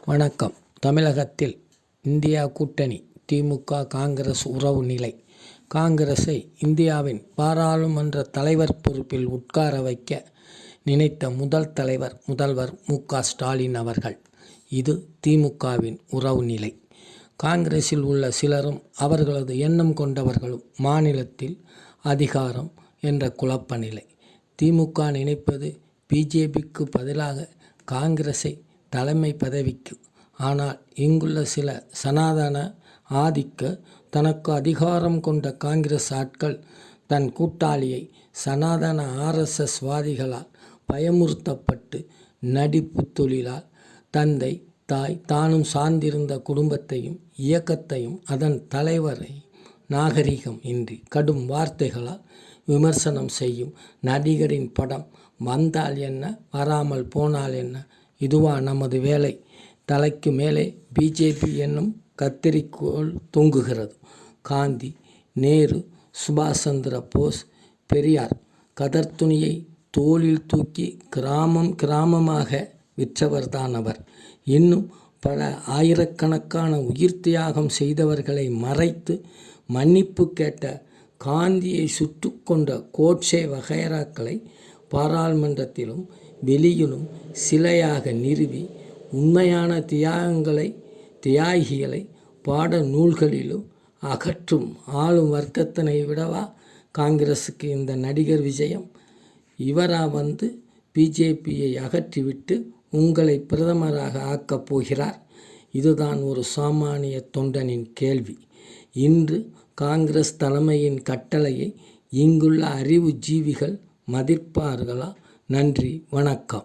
வணக்கம். தமிழகத்தில் இந்தியா கூட்டணி திமுக காங்கிரஸ் உறவு நிலை. காங்கிரஸை இந்தியாவின் பாராளுமன்ற தலைவர் பொறுப்பில் உட்கார வைக்க நினைத்த முதல்வர் மு.க. ஸ்டாலின் அவர்கள். இது திமுகவின் உறவு நிலை. காங்கிரஸில் உள்ள சிலரும் அவர்களது எண்ணம் கொண்டவர்களும் மாநிலத்தில் அதிகாரம் என்ற குழப்ப நிலை. திமுக நினைப்பது பிஜேபிக்கு பதிலாக காங்கிரஸை தலைமை பதவிக்கு. ஆனால் இங்குள்ள சில சனாதன ஆதிக்க தனக்கு அதிகாரம் கொண்ட காங்கிரஸ் ஆட்கள் தன் கூட்டாளியை சனாதன RSS வாதிகளால் பயமுறுத்தப்பட்டு நடிப்பு தொழிலால் தந்தை தாய் தானும் சார்ந்திருந்த குடும்பத்தையும் இயக்கத்தையும் அதன் தலைவரை நாகரிகம் இன்றி கடும் வார்த்தைகளால் விமர்சனம் செய்யும் நடிகரின் படம் வந்தால் என்ன வராமல் போனால் என்ன, இதுவா நமது வேலை? தலைக்கு மேலே பிஜேபி என்னும் கத்தரிக்கோல் தொங்குகிறது. காந்தி, நேரு, சுபாஷ் சந்திர போஸ், பெரியார் கதர் துணியை தோளில் தூக்கி கிராமமாக விற்றவர்தான் அவர். இன்னும் பல ஆயிரக்கணக்கான உயிர் தியாகம் செய்தவர்களை மறைத்து மன்னிப்பு கேட்ட காந்தியை சுட்டு கொண்ட கோட்சே வகைராக்களை பாராளுமன்றத்திலும் வெளியிலும் சிலையாக நிறுவி உண்மையான தியாகிகளை பாட நூல்களிலும் அகற்றும் ஆளும் வர்க்கத்தினை விடவா காங்கிரஸுக்கு இந்த நடிகர் விஜயம்? இவரா வந்து பிஜேபியை அகற்றிவிட்டு உங்களை பிரதமராக ஆக்கப் போகிறார்? இதுதான் ஒரு சாமானிய தொண்டனின் கேள்வி. இன்று காங்கிரஸ் தலைமையின் கட்டளையை இங்குள்ள அறிவு ஜீவிகள் மதிப்பார்களா? நன்றி, வணக்கம்.